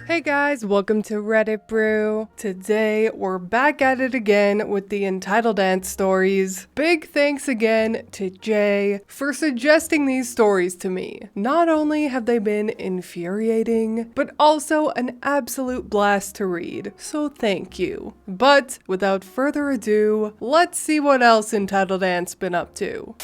Hey guys, welcome to Reddit Brew. Today, we're back at it again with the Entitled Aunt stories. Big thanks again to Jay for suggesting these stories to me. Not only have they been infuriating, but also an absolute blast to read, so thank you. But without further ado, let's see what else Entitled Aunt's been up to.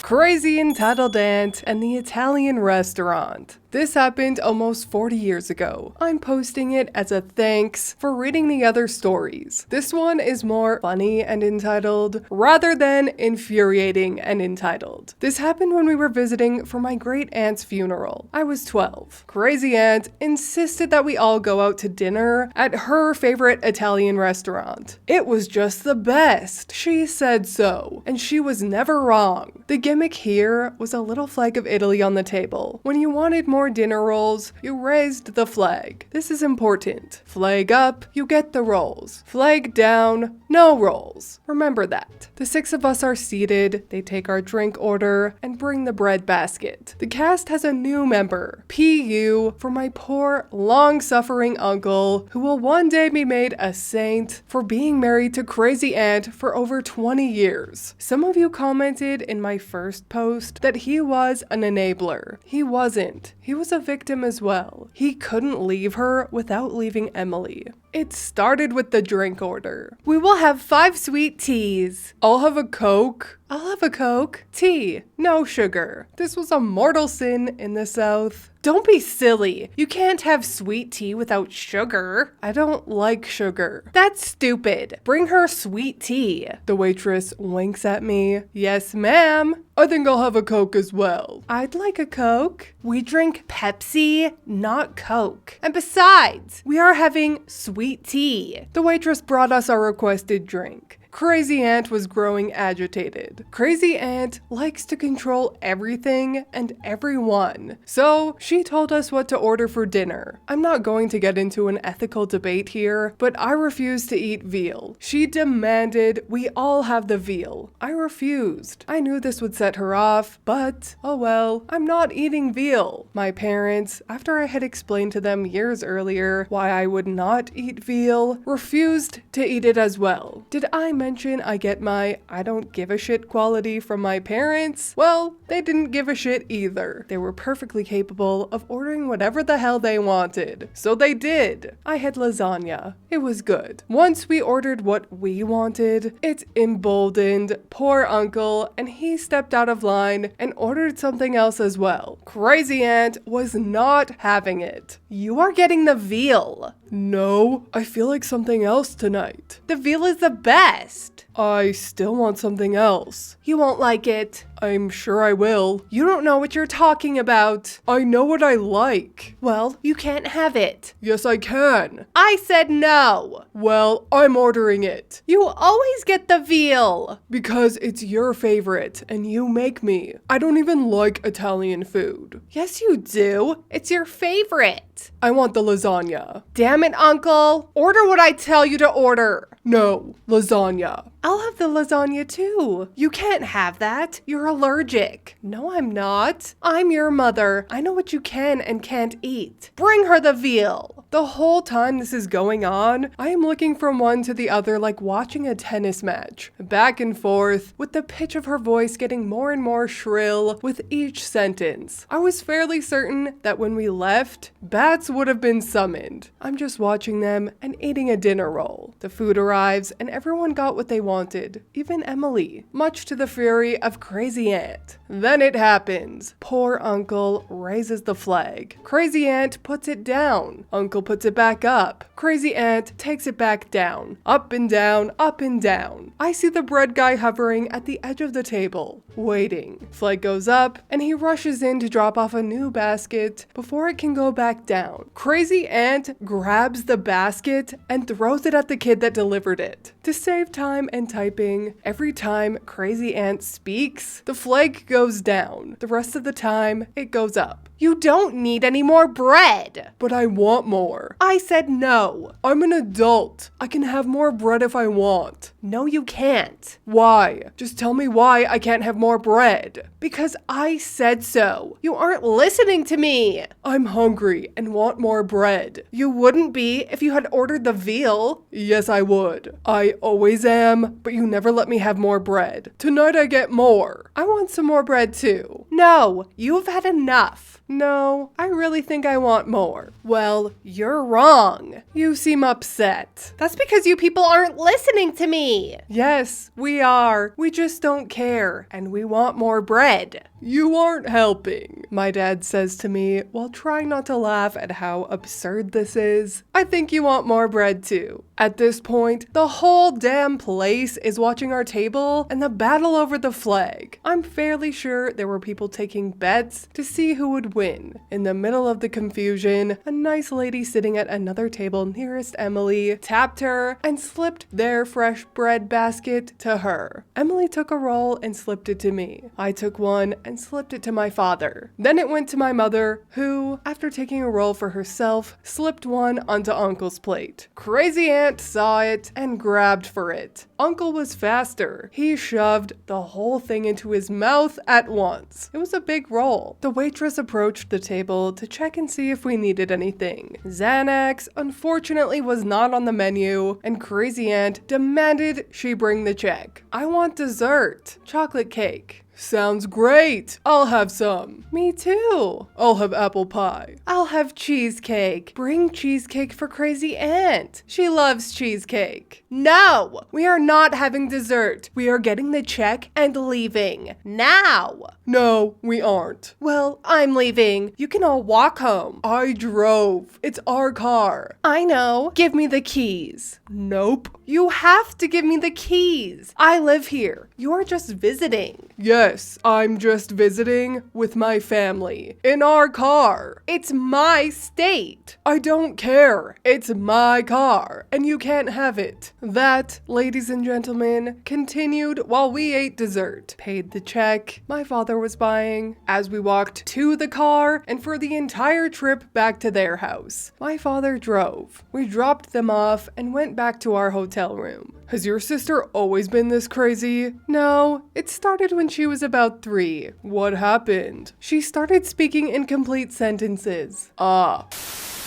Crazy Entitled Aunt and the Italian Restaurant. This happened almost 40 years ago. I'm posting it as a thanks for reading the other stories. This one is more funny and entitled rather than infuriating and entitled. This happened when we were visiting for my great aunt's funeral. I was 12. Crazy Aunt insisted that we all go out to dinner at her favorite Italian restaurant. It was just the best. She said so, and she was never wrong. The gimmick here was a little flag of Italy on the table. When you wanted more dinner rolls, you raised the flag. This is important. Flag up, you get the rolls. Flag down, no rolls. Remember that. The 6 of us are seated, they take our drink order, and bring the bread basket. The cast has a new member, PU, for my poor, long-suffering uncle, who will one day be made a saint for being married to Crazy Aunt for over 20 years. Some of you commented in my first post that he was an enabler. He wasn't. He was a victim as well. He couldn't leave her without leaving Emily. It started with the drink order. We will have 5 sweet teas. I'll have a Coke. I'll have a Coke. Tea, no sugar. This was a mortal sin in the South. Don't be silly. You can't have sweet tea without sugar. I don't like sugar. That's stupid. Bring her sweet tea. The waitress winks at me. Yes, ma'am. I think I'll have a Coke as well. I'd like a Coke. We drink Pepsi, not Coke. And besides, we are having sweet tea. The waitress brought us our requested drink. Crazy Aunt was growing agitated. Crazy Aunt likes to control everything and everyone. So she told us what to order for dinner. I'm not going to get into an ethical debate here, but I refused to eat veal. She demanded we all have the veal. I refused. I knew this would set her off, but oh well, I'm not eating veal. My parents, after I had explained to them years earlier why I would not eat veal, refused to eat it as well. Did I mention I get my I don't give a shit quality from my parents? Well, they didn't give a shit either. They were perfectly capable of ordering whatever the hell they wanted. So they did. I had lasagna. It was good. Once we ordered what we wanted, it emboldened poor uncle, and he stepped out of line and ordered something else as well. Crazy Aunt was not having it. You are getting the veal. No, I feel like something else tonight. The veal is the best. I still want something else. You won't like it. I'm sure I will. You don't know what you're talking about. I know what I like. Well, you can't have it. Yes, I can. I said no. Well, I'm ordering it. You always get the veal. Because it's your favorite and you make me. I don't even like Italian food. Yes, you do. It's your favorite. I want the lasagna. Damn it, Uncle. Order what I tell you to order. No, lasagna. I'll have the lasagna too. You can't have that. You're allergic. No, I'm not. I'm your mother. I know what you can and can't eat. Bring her the veal. The whole time this is going on, I am looking from one to the other like watching a tennis match. Back and forth, with the pitch of her voice getting more and more shrill with each sentence. I was fairly certain that when we left, bats would have been summoned. I'm just watching them and eating a dinner roll. The food arrives and everyone got what they wanted, even Emily, much to the fury of Crazy Aunt. Then it happens. Poor uncle raises the flag. Crazy Aunt puts it down. Uncle puts it back up. Crazy Aunt takes it back down. Up and down, up and down. I see the bread guy hovering at the edge of the table, waiting. Flag goes up, and he rushes in to drop off a new basket before it can go back down. Crazy Aunt grabs the basket and throws it at the kid that delivered it. To save time and typing, every time Crazy Aunt speaks, the flag goes down. The rest of the time, it goes up. You don't need any more bread. But I want more. I said no. I'm an adult. I can have more bread if I want. No, you can't. Why? Just tell me why I can't have more more bread. Because I said so. You aren't listening to me. I'm hungry and want more bread. You wouldn't be if you had ordered the veal. Yes, I would. I always am, but you never let me have more bread. Tonight I get more. I want some more bread too. No, you've had enough. No, I really think I want more. Well, you're wrong. You seem upset. That's because you people aren't listening to me. Yes, we are. We just don't care, and we want more bread. You aren't helping, my dad says to me while trying not to laugh at how absurd this is. I think you want more bread too. At this point, the whole damn place is watching our table and the battle over the flag. I'm fairly sure there were people taking bets to see who would win. In the middle of the confusion, a nice lady sitting at another table nearest Emily tapped her and slipped their fresh bread basket to her. Emily took a roll and slipped it to me. I took one and slipped it to my father. Then it went to my mother, who, after taking a roll for herself, slipped one onto Uncle's plate. Crazy Aunt saw it and grabbed for it. Uncle was faster. He shoved the whole thing into his mouth at once. It was a big roll. The waitress approached the table to check and see if we needed anything. Xanax, unfortunately, was not on the menu, and Crazy Aunt demanded she bring the check. I want dessert. Chocolate cake. Sounds great. I'll have some. Me too. I'll have apple pie. I'll have cheesecake. Bring cheesecake for Crazy Aunt. She loves cheesecake. No, we are not having dessert. We are getting the check and leaving. Now. No, we aren't. Well, I'm leaving. You can all walk home. I drove. It's our car. I know. Give me the keys. Nope. You have to give me the keys. I live here. You're just visiting. Yes, I'm just visiting with my family. In our car. It's my state. I don't care. It's my car, and you can't have it. That, ladies and gentlemen, continued while we ate dessert, paid the check my father was buying, as we walked to the car and for the entire trip back to their house. My father drove. We dropped them off and went back to our hotel room. Has your sister always been this crazy? No, it started when she was about 3. What happened? She started speaking incomplete sentences.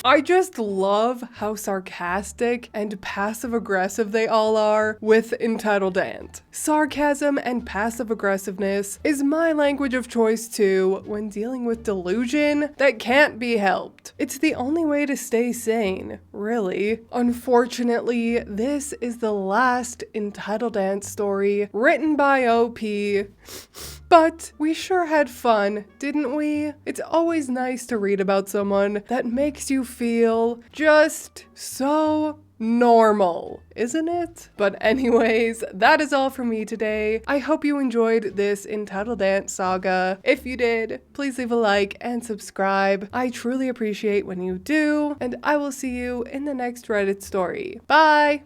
I just love how sarcastic and passive-aggressive they all are with Entitled Aunt. Sarcasm and passive-aggressiveness is my language of choice too when dealing with delusion that can't be helped. It's the only way to stay sane, really. Unfortunately, this is the last Entitled Aunt story written by OP. But we sure had fun, didn't we? It's always nice to read about someone that makes you feel just so normal, isn't it? But anyways, that is all from me today. I hope you enjoyed this Entitled Aunt saga. If you did, please leave a like and subscribe. I truly appreciate when you do, and I will see you in the next Reddit story. Bye!